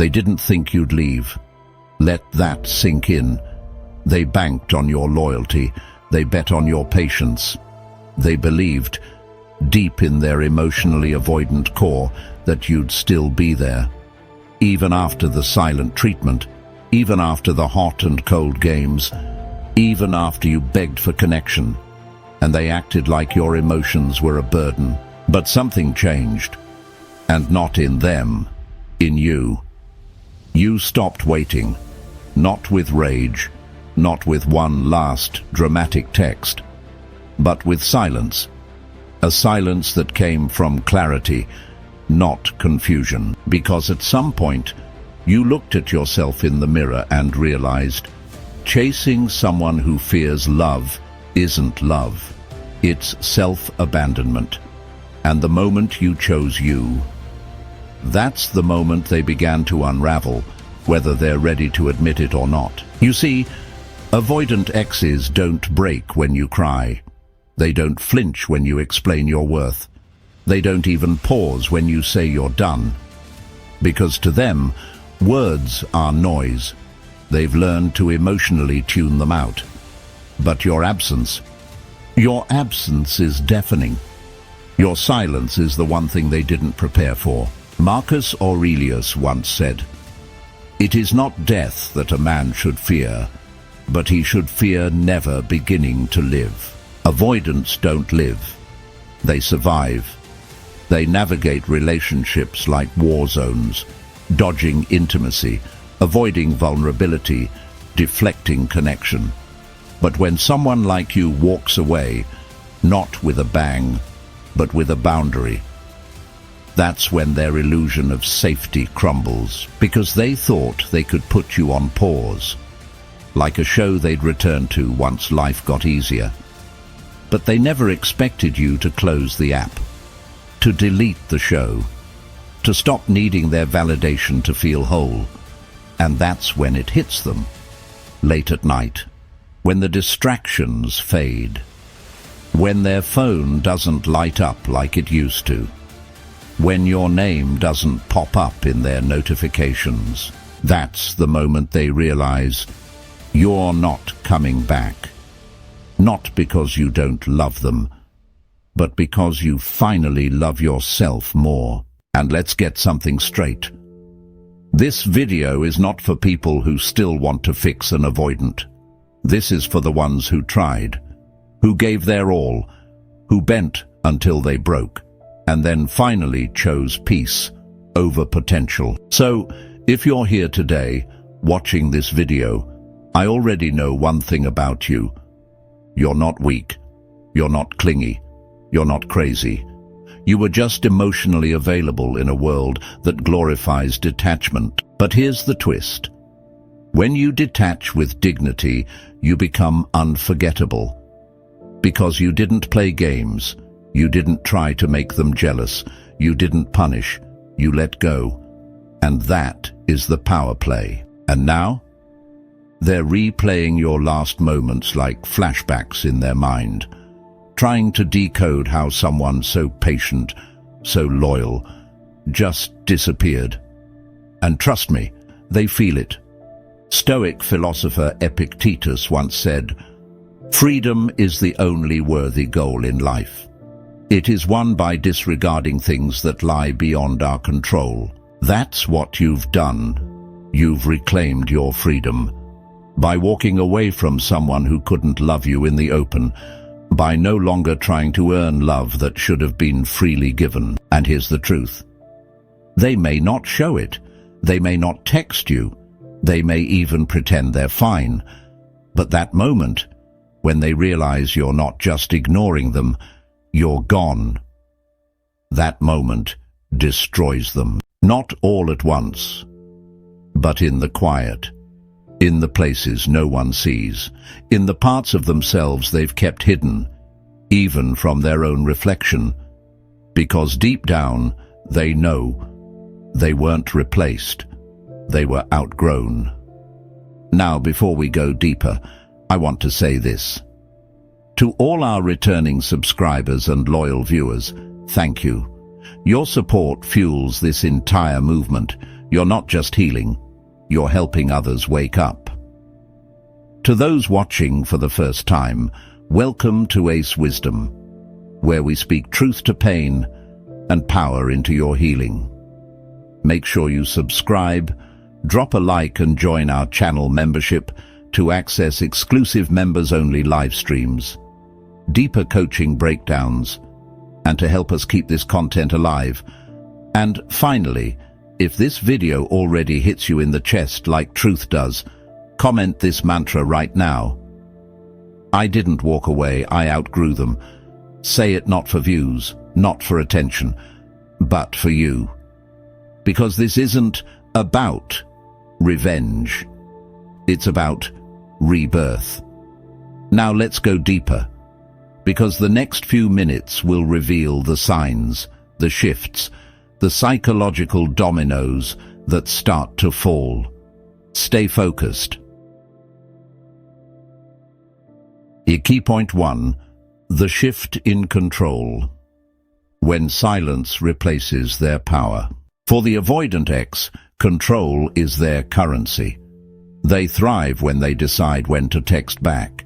They didn't think you'd leave. Let that sink in. They banked on your loyalty. They bet on your patience. They believed, deep in their emotionally avoidant core, that you'd still be there. Even after the silent treatment, even after the hot and cold games, even after you begged for connection. And they acted like your emotions were a burden. But something changed. And not in them, in you. You stopped waiting. Not with rage, not with one last dramatic text, but with silence. A silence that came from clarity, not confusion. Because at some point, you looked at yourself in the mirror and realized, chasing someone who fears love isn't love. It's self-abandonment. And the moment you chose you, that's the moment they began to unravel, whether they're ready to admit it or not. You see, avoidant exes don't break when you cry. They don't flinch when you explain your worth. They don't even pause when you say you're done. Because to them, words are noise. They've learned to emotionally tune them out. But your absence is deafening. Your silence is the one thing they didn't prepare for. Marcus Aurelius once said, "It is not death that a man should fear, but he should fear never beginning to live." Avoidants don't live. They survive. They navigate relationships like war zones, dodging intimacy, avoiding vulnerability, deflecting connection. But when someone like you walks away, not with a bang, but with a boundary, that's when their illusion of safety crumbles, because they thought they could put you on pause, like a show they'd return to once life got easier. But they never expected you to close the app, to delete the show, to stop needing their validation to feel whole. And that's when it hits them, late at night, when the distractions fade, when their phone doesn't light up like it used to, when your name doesn't pop up in their notifications. That's the moment they realize you're not coming back. Not because you don't love them, but because you finally love yourself more. And let's get something straight. This video is not for people who still want to fix an avoidant. This is for the ones who tried, who gave their all, who bent until they broke, and then finally chose peace over potential. So, if you're here today, watching this video, I already know one thing about you. You're not weak. You're not clingy. You're not crazy. You were just emotionally available in a world that glorifies detachment. But here's the twist. When you detach with dignity, you become unforgettable. Because you didn't play games. You didn't try to make them jealous. You didn't punish. You let go. And that is the power play. And now, they're replaying your last moments like flashbacks in their mind, trying to decode how someone so patient, so loyal, just disappeared. And trust me, they feel it. Stoic philosopher Epictetus once said, "Freedom is the only worthy goal in life. It is won by disregarding things that lie beyond our control." That's what you've done. You've reclaimed your freedom. By walking away from someone who couldn't love you in the open, by no longer trying to earn love that should have been freely given. And here's the truth. They may not show it. They may not text you. They may even pretend they're fine. But that moment, when they realize you're not just ignoring them, you're gone. That moment destroys them. Not all at once, but in the quiet. In the places no one sees, in the parts of themselves they've kept hidden, even from their own reflection, because deep down they know they weren't replaced, they were outgrown. Now, before we go deeper, I want to say this. To all our returning subscribers and loyal viewers, thank you. Your support fuels this entire movement. You're not just healing, you're helping others wake up. To those watching for the first time, welcome to Ace Wisdom, where we speak truth to pain and power into your healing. Make sure you subscribe, drop a like and join our channel membership to access exclusive members-only live streams, deeper coaching breakdowns, and to help us keep this content alive. And finally, if this video already hits you in the chest like truth does, comment this mantra right now. I didn't walk away, I outgrew them. Say it not for views, not for attention, but for you. Because this isn't about revenge. It's about rebirth. Now let's go deeper, because the next few minutes will reveal the signs, the shifts, the psychological dominoes that start to fall. Stay focused. Key point 1. The shift in control. When silence replaces their power. For the avoidant X, control is their currency. They thrive when they decide when to text back.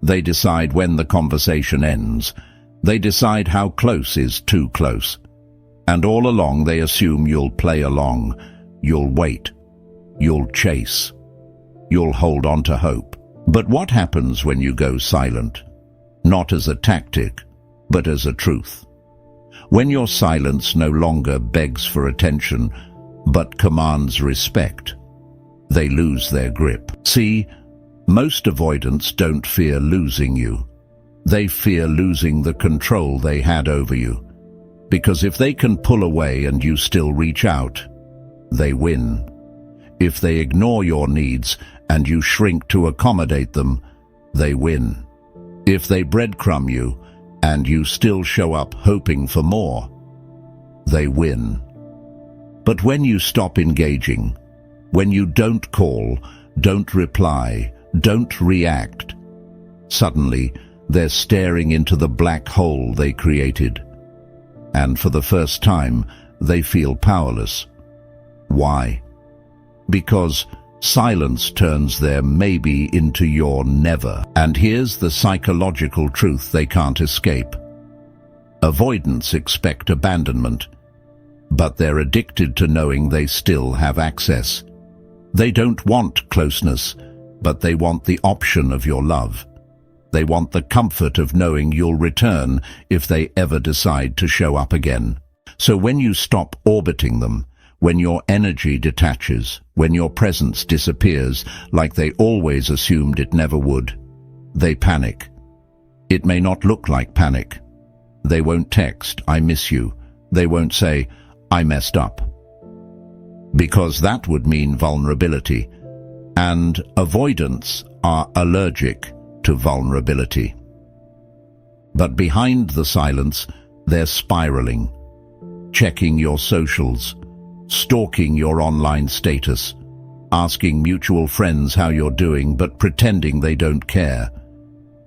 They decide when the conversation ends. They decide how close is too close. And all along they assume you'll play along, you'll wait, you'll chase, you'll hold on to hope. But what happens when you go silent? Not as a tactic, but as a truth. When your silence no longer begs for attention, but commands respect, they lose their grip. See, most avoidants don't fear losing you. They fear losing the control they had over you. Because if they can pull away and you still reach out, they win. If they ignore your needs and you shrink to accommodate them, they win. If they breadcrumb you and you still show up hoping for more, they win. But when you stop engaging, when you don't call, don't reply, don't react, suddenly they're staring into the black hole they created. And for the first time, they feel powerless. Why? Because silence turns their maybe into your never. And here's the psychological truth they can't escape. Avoidants expect abandonment, but they're addicted to knowing they still have access. They don't want closeness, but they want the option of your love. They want the comfort of knowing you'll return if they ever decide to show up again. So when you stop orbiting them, when your energy detaches, when your presence disappears like they always assumed it never would, they panic. It may not look like panic. They won't text, "I miss you." They won't say, "I messed up." Because that would mean vulnerability. And avoidants are allergic to vulnerability. But behind the silence, they're spiraling, checking your socials, stalking your online status, asking mutual friends how you're doing but pretending they don't care.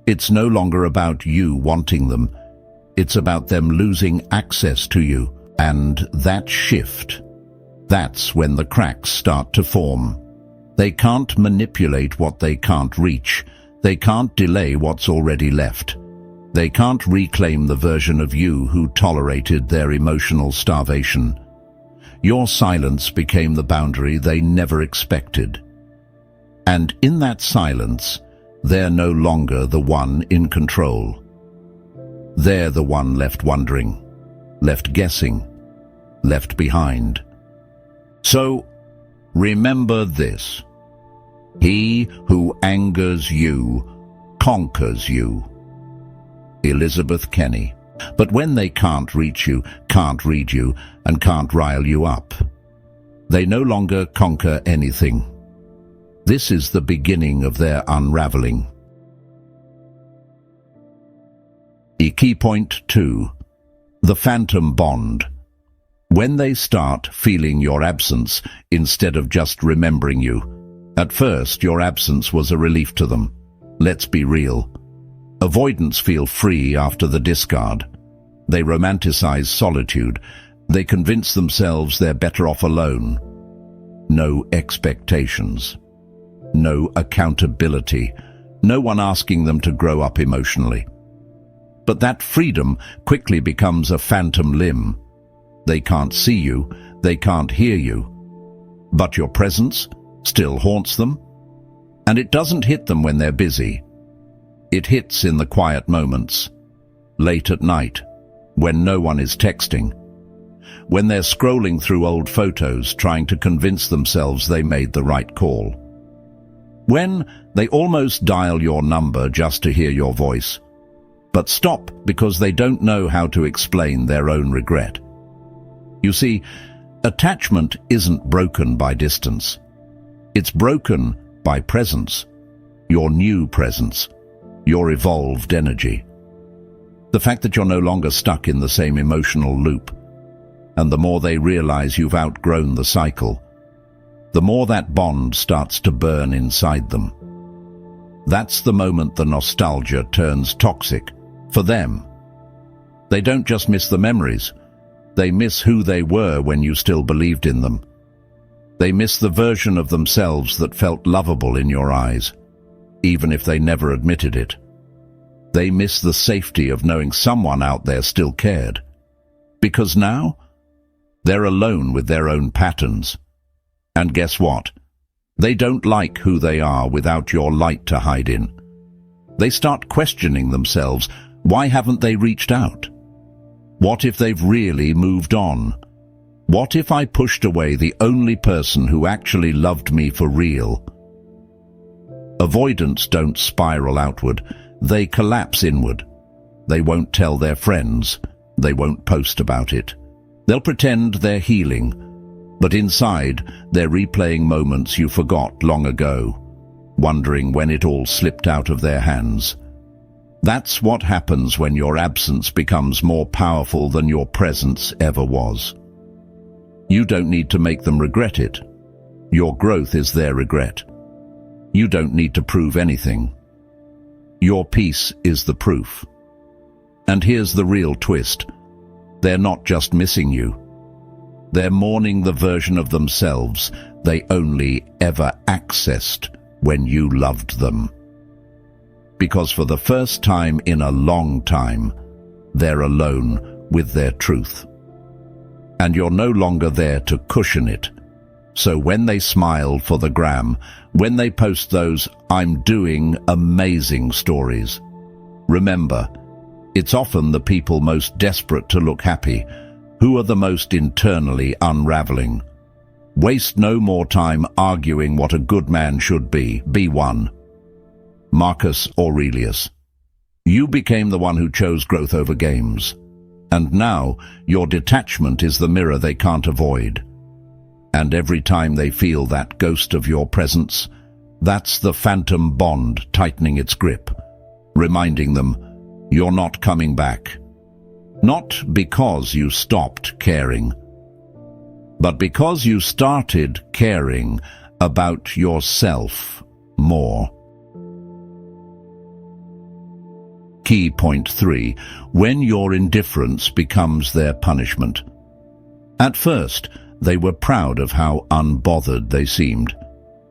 It's no longer about you wanting them, it's about them losing access to you. And that shift, that's when the cracks start to form. They can't manipulate what they can't reach. They can't delay what's already left. They can't reclaim the version of you who tolerated their emotional starvation. Your silence became the boundary they never expected. And in that silence, they're no longer the one in control. They're the one left wondering, left guessing, left behind. So, remember this. He who angers you, conquers you. Elizabeth Kenny. But when they can't reach you, can't read you, and can't rile you up, they no longer conquer anything. This is the beginning of their unraveling. Key point 2. The phantom bond. When they start feeling your absence instead of just remembering you. At first, your absence was a relief to them. Let's be real. Avoidants feel free after the discard. They romanticize solitude. They convince themselves they're better off alone. no expectations, no accountability, no one asking them to grow up emotionally. But that freedom quickly becomes a phantom limb. They can't see you, they can't hear you, but your presence still haunts them. And it doesn't hit them when they're busy. It hits in the quiet moments, late at night, when no one is texting, when they're scrolling through old photos trying to convince themselves they made the right call, when they almost dial your number just to hear your voice, but stop because they don't know how to explain their own regret. You see, attachment isn't broken by distance. It's broken by presence, your new presence, your evolved energy. The fact that you're no longer stuck in the same emotional loop, and the more they realize you've outgrown the cycle, the more that bond starts to burn inside them. That's the moment the nostalgia turns toxic for them. They don't just miss the memories, they miss who they were when you still believed in them. They miss the version of themselves that felt lovable in your eyes, even if they never admitted it. They miss the safety of knowing someone out there still cared. Because now, they're alone with their own patterns. And guess what? They don't like who they are without your light to hide in. They start questioning themselves. Why haven't they reached out? What if they've really moved on? What if I pushed away the only person who actually loved me for real? Avoidants don't spiral outward, they collapse inward. They won't tell their friends, they won't post about it. They'll pretend they're healing, but inside they're replaying moments you forgot long ago, wondering when it all slipped out of their hands. That's what happens when your absence becomes more powerful than your presence ever was. You don't need to make them regret it. Your growth is their regret. You don't need to prove anything. Your peace is the proof. And here's the real twist. They're not just missing you. They're mourning the version of themselves they only ever accessed when you loved them. Because for the first time in a long time, they're alone with their truth. And you're no longer there to cushion it. So when they smile for the gram, when they post those "I'm doing amazing" stories, remember, it's often the people most desperate to look happy who are the most internally unraveling. Waste no more time arguing what a good man should be. Be one. Marcus Aurelius. You became the one who chose growth over games. And now your detachment is the mirror they can't avoid. And every time they feel that ghost of your presence, that's the phantom bond tightening its grip, reminding them you're not coming back. Not because you stopped caring, but because you started caring about yourself more. Key point 3. When your indifference becomes their punishment. At first, they were proud of how unbothered they seemed.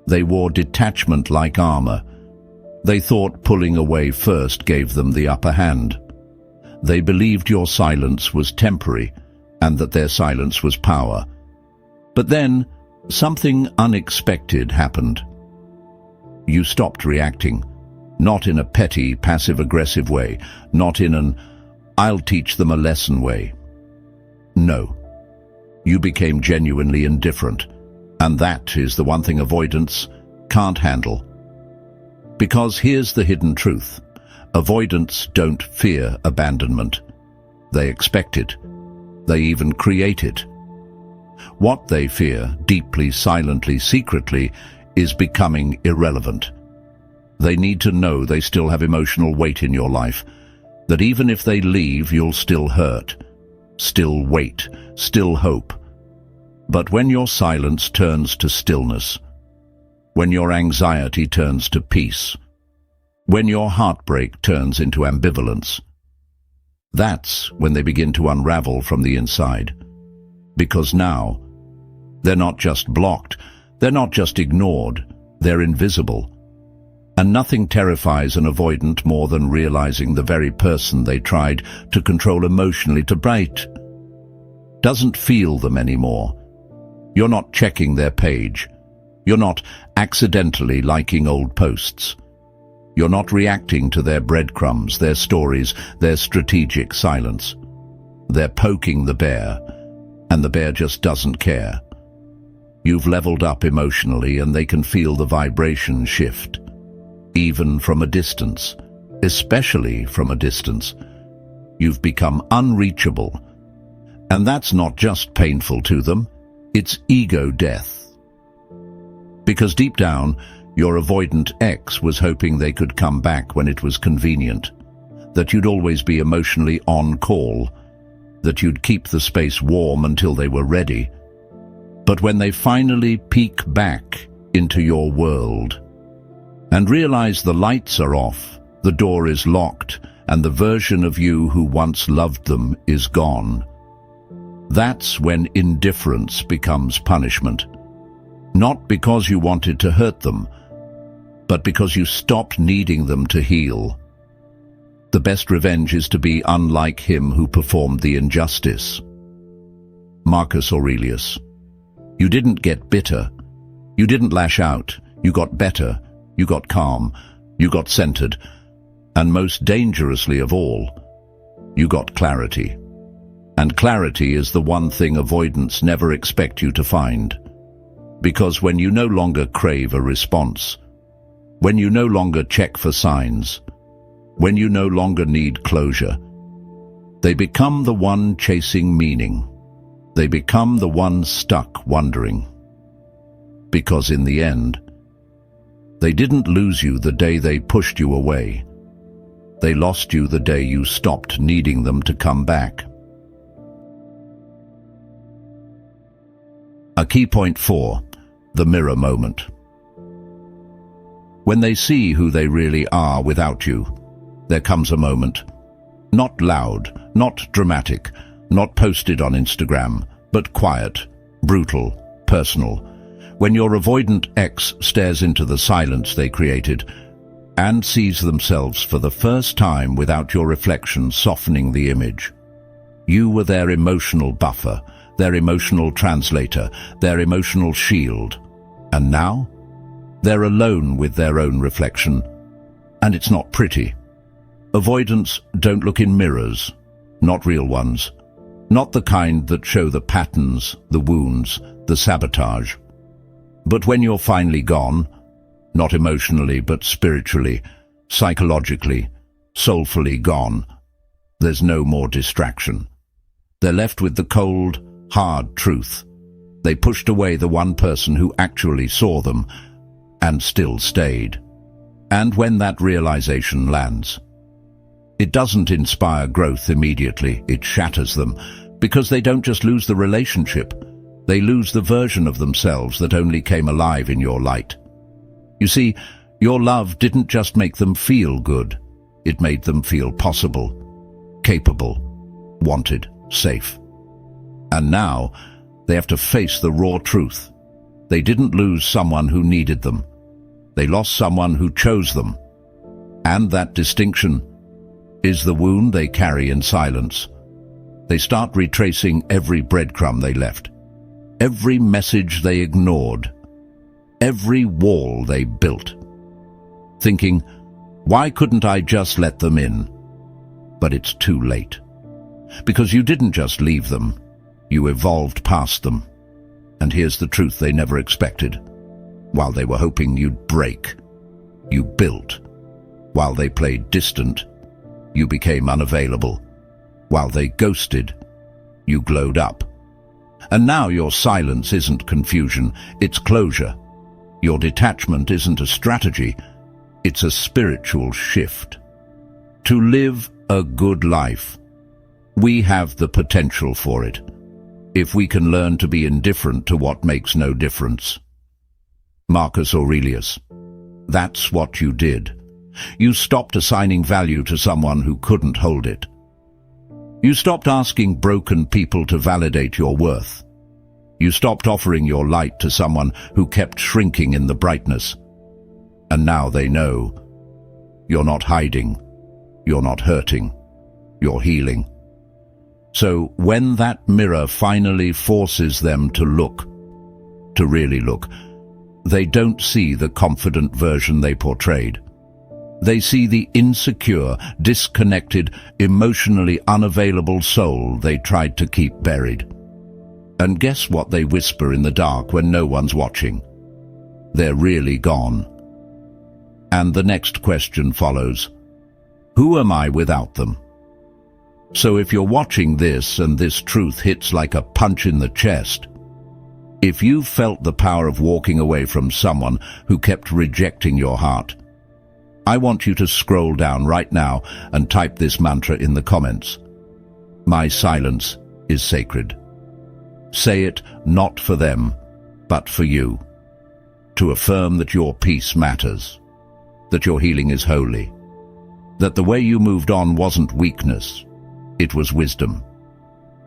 They wore detachment like armor. They thought pulling away first gave them the upper hand. They believed your silence was temporary and that their silence was power. But then, something unexpected happened. You stopped reacting. Not in a petty, passive-aggressive way, not in an "I'll teach them a lesson" way. No. You became genuinely indifferent, and that is the one thing avoidants can't handle. Because here's the hidden truth. Avoidants don't fear abandonment. They expect it. They even create it. What they fear, deeply, silently, secretly, is becoming irrelevant. They need to know they still have emotional weight in your life, that even if they leave, you'll still hurt, still wait, still hope. But when your silence turns to stillness, when your anxiety turns to peace, when your heartbreak turns into ambivalence, that's when they begin to unravel from the inside. Because now, they're not just blocked, They're not just ignored, they're invisible. And nothing terrifies an avoidant more than realizing the very person they tried to control emotionally to bite doesn't feel them anymore. You're not checking their page. You're not accidentally liking old posts. You're not reacting to their breadcrumbs, their stories, their strategic silence. They're poking the bear, and the bear just doesn't care. You've leveled up emotionally, and they can feel the vibration shift. Even from a distance, especially from a distance. You've become unreachable. And that's not just painful to them, it's ego death. Because deep down, your avoidant ex was hoping they could come back when it was convenient, that you'd always be emotionally on call, that you'd keep the space warm until they were ready. But when they finally peek back into your world and realize the lights are off, the door is locked, and the version of you who once loved them is gone, that's when indifference becomes punishment. Not because you wanted to hurt them, but because you stopped needing them to heal. The best revenge is to be unlike him who performed the injustice. Marcus Aurelius. You didn't get bitter. You didn't lash out. You got better. You got calm. You got centered. And most dangerously of all, you got clarity. And clarity is the one thing avoidants never expect you to find. Because when you no longer crave a response, when you no longer check for signs, when you no longer need closure, they become the one chasing meaning. They become the one stuck wondering. Because in the end, they didn't lose you the day they pushed you away. They lost you the day you stopped needing them to come back. A key point 4, the mirror moment. When they see who they really are without you, there comes a moment. Not loud, not dramatic, not posted on Instagram, but quiet, brutal, personal. When your avoidant ex stares into the silence they created and sees themselves for the first time without your reflection softening the image. You were their emotional buffer, their emotional translator, their emotional shield. And now, they're alone with their own reflection. And it's not pretty. Avoidants don't look in mirrors, not real ones. Not the kind that show the patterns, the wounds, the sabotage. But when you're finally gone, not emotionally but spiritually, psychologically, soulfully gone, there's no more distraction. They're left with the cold, hard truth. They pushed away the one person who actually saw them and still stayed. And when that realization lands, it doesn't inspire growth immediately, it shatters them, because they don't just lose the relationship, they lose the version of themselves that only came alive in your light. You see, your love didn't just make them feel good, it made them feel possible, capable, wanted, safe. And now, they have to face the raw truth. They didn't lose someone who needed them. They lost someone who chose them. And that distinction is the wound they carry in silence. They start retracing every breadcrumb they left, every message they ignored, every wall they built, thinking, why couldn't I just let them in? But it's too late. Because you didn't just leave them, you evolved past them. And here's the truth they never expected. While they were hoping you'd break, you built. While they played distant, you became unavailable. While they ghosted, you glowed up. And now your silence isn't confusion, it's closure. Your detachment isn't a strategy, it's a spiritual shift. To live a good life, we have the potential for it, if we can learn to be indifferent to what makes no difference. Marcus Aurelius. That's what you did. You stopped assigning value to someone who couldn't hold it. You stopped asking broken people to validate your worth. You stopped offering your light to someone who kept shrinking in the brightness. And now they know. You're not hiding. You're not hurting. You're healing. So when that mirror finally forces them to look, to really look, they don't see the confident version they portrayed. They see the insecure, disconnected, emotionally unavailable soul they tried to keep buried. And guess what they whisper in the dark when no one's watching? They're really gone. And the next question follows. Who am I without them? So if you're watching this and this truth hits like a punch in the chest, if you've felt the power of walking away from someone who kept rejecting your heart, I want you to scroll down right now and type this mantra in the comments. My silence is sacred. Say it not for them, but for you, to affirm that your peace matters, that your healing is holy, that the way you moved on wasn't weakness, it was wisdom.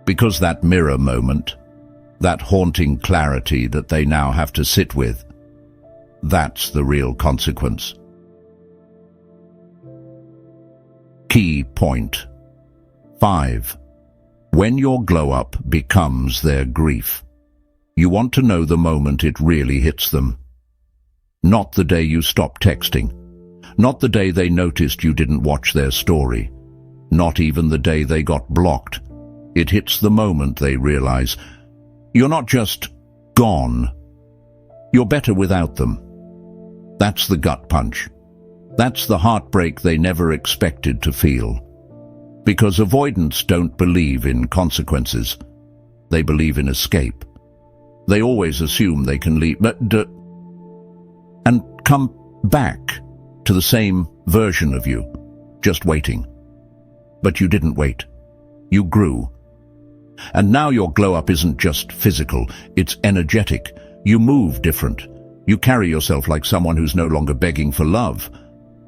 Because that mirror moment, that haunting clarity that they now have to sit with, that's the real consequence. Key point 5. When your glow-up becomes their grief. You want to know the moment it really hits them. Not the day you stopped texting. Not the day they noticed you didn't watch their story. Not even the day they got blocked. It hits the moment they realize you're not just gone. You're better without them. That's the gut punch. That's the heartbreak they never expected to feel. Because avoidants don't believe in consequences. They believe in escape. They always assume they can leave and come back to the same version of you, just waiting. But you didn't wait. You grew. And now your glow-up isn't just physical, it's energetic. You move different. You carry yourself like someone who's no longer begging for love,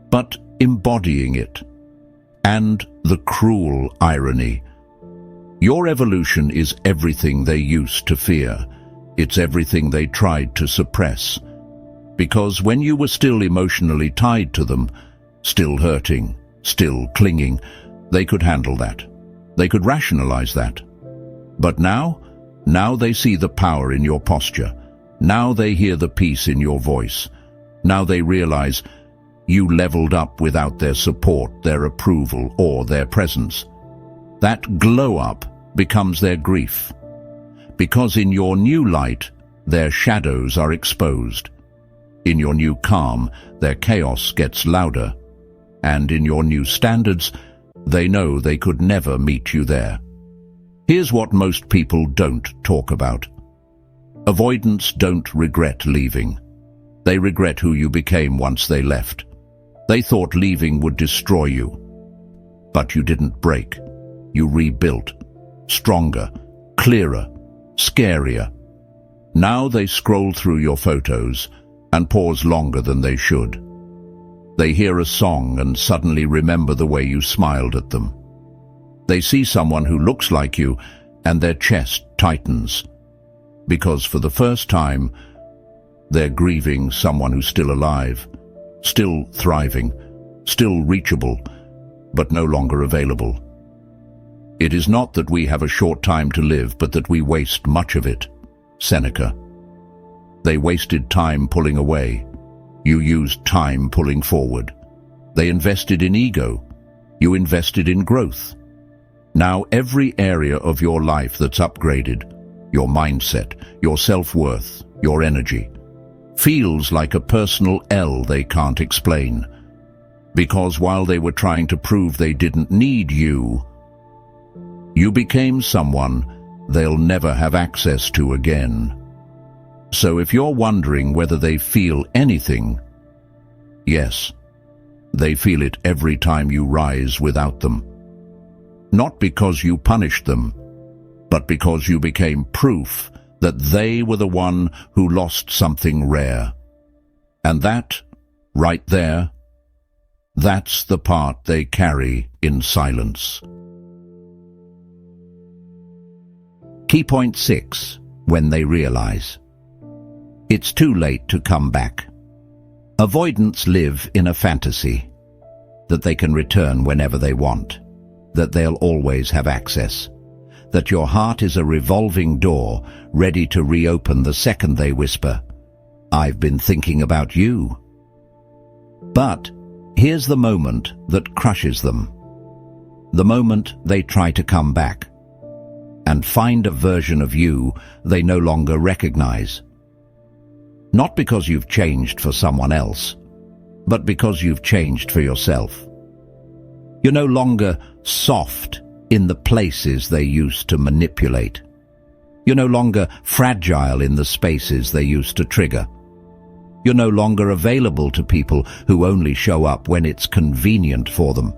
but embodying it. And the cruel irony. Your evolution is everything they used to fear. It's everything they tried to suppress. Because when you were still emotionally tied to them, still hurting, still clinging, they could handle that. They could rationalize that. But now they see the power in your posture. Now they hear the peace in your voice. Now they realize you leveled up without their support, their approval, or their presence. That glow-up becomes their grief. Because in your new light, their shadows are exposed. In your new calm, their chaos gets louder. And in your new standards, they know they could never meet you there. Here's what most people don't talk about. Avoidants don't regret leaving. They regret who you became once they left. They thought leaving would destroy you. But you didn't break. You rebuilt. Stronger, clearer, scarier. Now they scroll through your photos and pause longer than they should. They hear a song and suddenly remember the way you smiled at them. They see someone who looks like you and their chest tightens. Because for the first time, they're grieving someone who's still alive, still thriving, still reachable, but no longer available. It is not that we have a short time to live, but that we waste much of it. Seneca. They wasted time pulling away. You used time pulling forward. They invested in ego. You invested in growth. Now every area of your life that's upgraded, your mindset, your self-worth, your energy, feels like a personal L they can't explain. Because while they were trying to prove they didn't need you, you became someone they'll never have access to again. So if you're wondering whether they feel anything, yes, they feel it every time you rise without them. Not because you punished them, but because you became proof that they were the one who lost something rare. And that, right there, that's the part they carry in silence. Key point 6. when they realize. It's too late to come back. Avoidants live in a fantasy that they can return whenever they want, that they'll always have access, that your heart is a revolving door ready to reopen the second they whisper, "I've been thinking about you." But here's the moment that crushes them. The moment they try to come back and find a version of you they no longer recognize. Not because you've changed for someone else, but because you've changed for yourself. You're no longer soft in the places they used to manipulate. You're no longer fragile in the spaces they used to trigger. You're no longer available to people who only show up when it's convenient for them.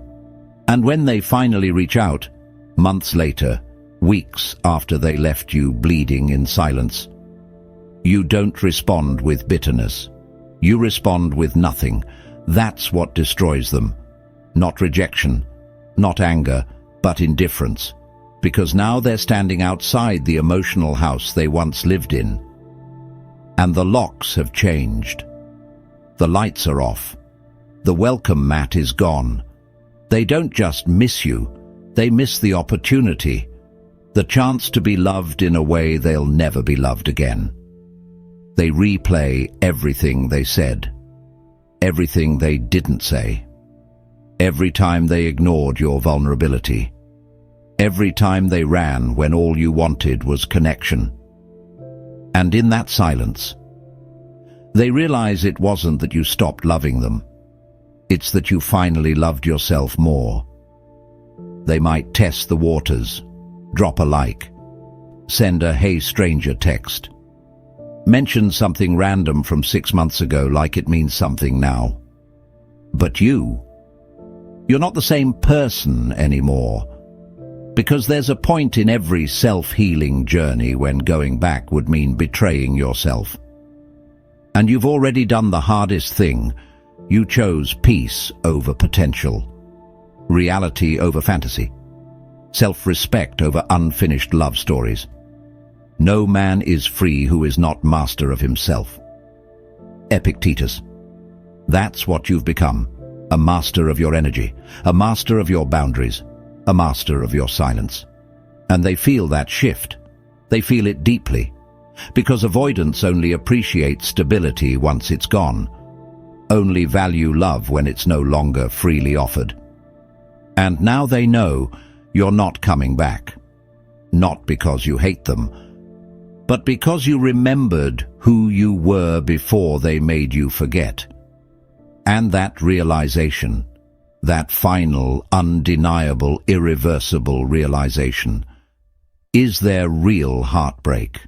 And when they finally reach out, months later, weeks after they left you bleeding in silence, you don't respond with bitterness. You respond with nothing. That's what destroys them. Not rejection, not anger, but indifference. Because now they're standing outside the emotional house they once lived in. And the locks have changed. The lights are off. The welcome mat is gone. They don't just miss you, they miss the opportunity, the chance to be loved in a way they'll never be loved again. They replay everything they said, everything they didn't say, every time they ignored your vulnerability, every time they ran when all you wanted was connection. And in that silence, they realize it wasn't that you stopped loving them. It's that you finally loved yourself more. They might test the waters, drop a like, send a "Hey stranger" text, mention something random from 6 months ago like it means something now. But you're not the same person anymore. Because there's a point in every self-healing journey when going back would mean betraying yourself. And you've already done the hardest thing. You chose peace over potential, reality over fantasy, self-respect over unfinished love stories. No man is free who is not master of himself. Epictetus. That's what you've become, a master of your energy, a master of your boundaries, a master of your silence. And they feel that shift. They feel it deeply, because avoidance only appreciates stability once it's gone, only value love when it's no longer freely offered. And now they know you're not coming back, not because you hate them, but because you remembered who you were before they made you forget. And that realization, that final, undeniable, irreversible realization, is their real heartbreak.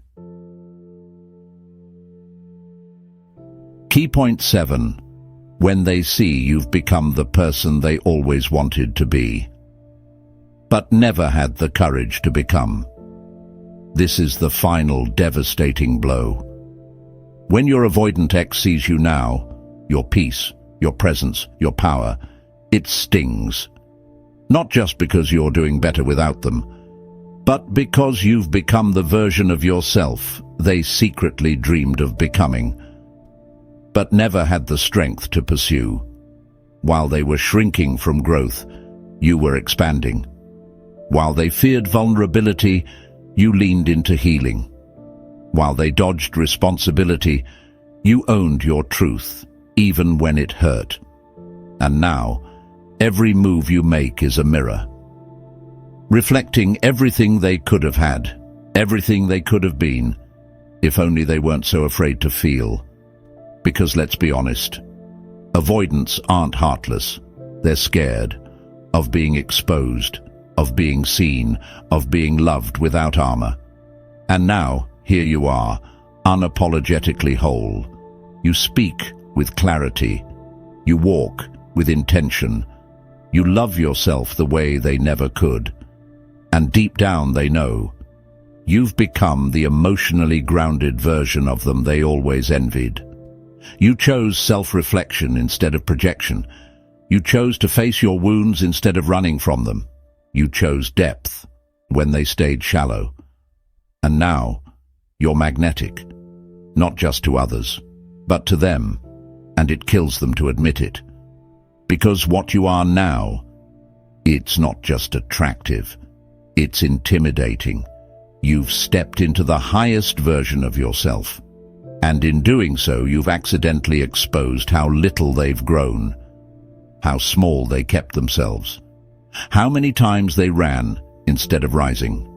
Key point 7. When they see you've become the person they always wanted to be, but never had the courage to become. This is the final devastating blow. When your avoidant ex sees you now, your peace, your presence, your power, it stings. Not just because you're doing better without them, but because you've become the version of yourself they secretly dreamed of becoming, but never had the strength to pursue. While they were shrinking from growth, you were expanding. While they feared vulnerability, you leaned into healing. While they dodged responsibility, you owned your truth, even when it hurt. And now, every move you make is a mirror, reflecting everything they could have had, everything they could have been, if only they weren't so afraid to feel. Because let's be honest, avoidants aren't heartless. They're scared of being exposed, of being seen, of being loved without armor. And now, here you are, unapologetically whole. You speak with clarity. You walk with intention. You love yourself the way they never could. And deep down they know, you've become the emotionally grounded version of them they always envied. You chose self-reflection instead of projection. You chose to face your wounds instead of running from them. You chose depth when they stayed shallow. And now, You're magnetic, not just to others, but to them, and it kills them to admit it. Because what you are now, it's not just attractive, it's intimidating. You've stepped into the highest version of yourself, and in doing so you've accidentally exposed how little they've grown, how small they kept themselves, how many times they ran instead of rising.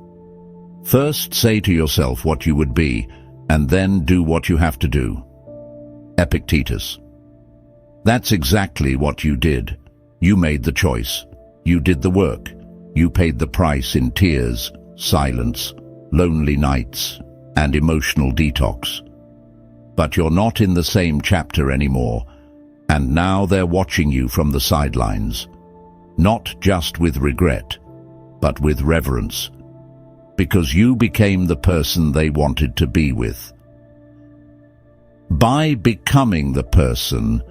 First say to yourself what you would be, and then do what you have to do. Epictetus. That's exactly what you did. You made the choice. You did the work. You paid the price in tears, silence, lonely nights, and emotional detox. But you're not in the same chapter anymore, and now they're watching you from the sidelines. Not just with regret, but with reverence. Because you became the person they wanted to be with. By becoming the person,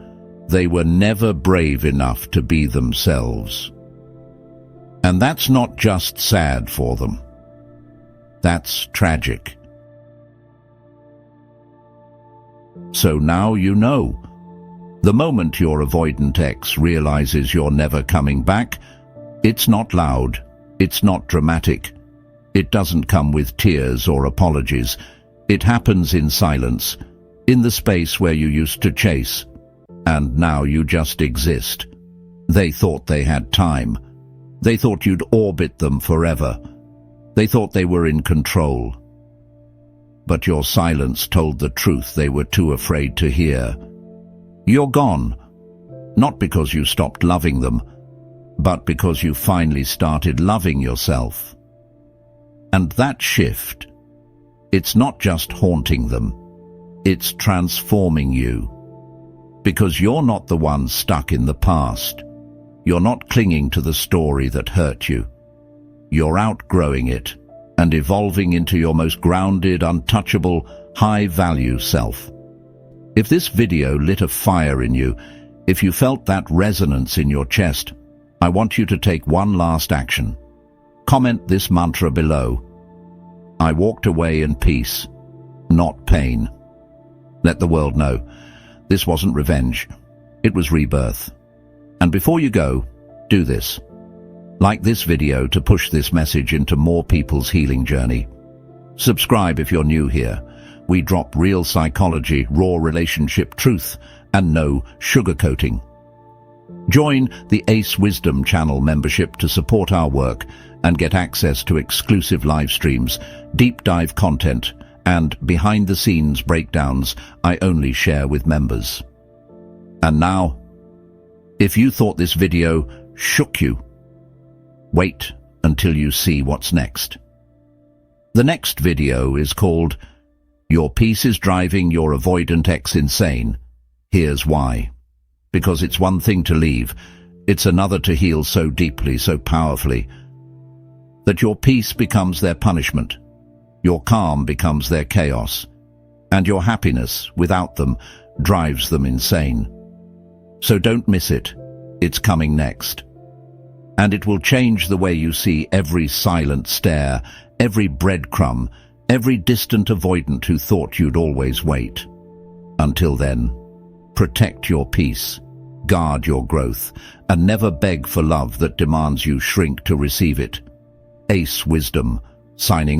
they were never brave enough to be themselves. And that's not just sad for them. That's tragic. So now you know. The moment your avoidant ex realizes you're never coming back, it's not loud, it's not dramatic. It doesn't come with tears or apologies. It happens in silence, in the space where you used to chase. And now you just exist. They thought they had time. They thought you'd orbit them forever. They thought they were in control. But your silence told the truth they were too afraid to hear. You're gone, not because you stopped loving them, but because you finally started loving yourself. And that shift, it's not just haunting them, it's transforming you. Because you're not the one stuck in the past. You're not clinging to the story that hurt you. You're outgrowing it and evolving into your most grounded, untouchable, high-value self. If this video lit a fire in you, if you felt that resonance in your chest, I want you to take one last action. Comment this mantra below. I walked away in peace, not pain. Let the world know. This wasn't revenge. It was rebirth. And before you go, do this. Like this video to push this message into more people's healing journey. Subscribe if you're new here. We drop real psychology, raw relationship truth, and no sugarcoating. Join the Ace Wisdom channel membership to support our work and get access to exclusive live streams, deep dive content, and behind-the-scenes breakdowns I only share with members. And now, if you thought this video shook you, wait until you see what's next. The next video is called Your Peace is Driving Your Avoidant Ex Insane. Here's why. Because it's one thing to leave, it's another to heal so deeply, so powerfully, that your peace becomes their punishment, your calm becomes their chaos, and your happiness, without them, drives them insane. So don't miss it. It's coming next. And it will change the way you see every silent stare, every breadcrumb, every distant avoidant who thought you'd always wait. Until then, protect your peace, guard your growth, and never beg for love that demands you shrink to receive it. Ace Wisdom, signing off.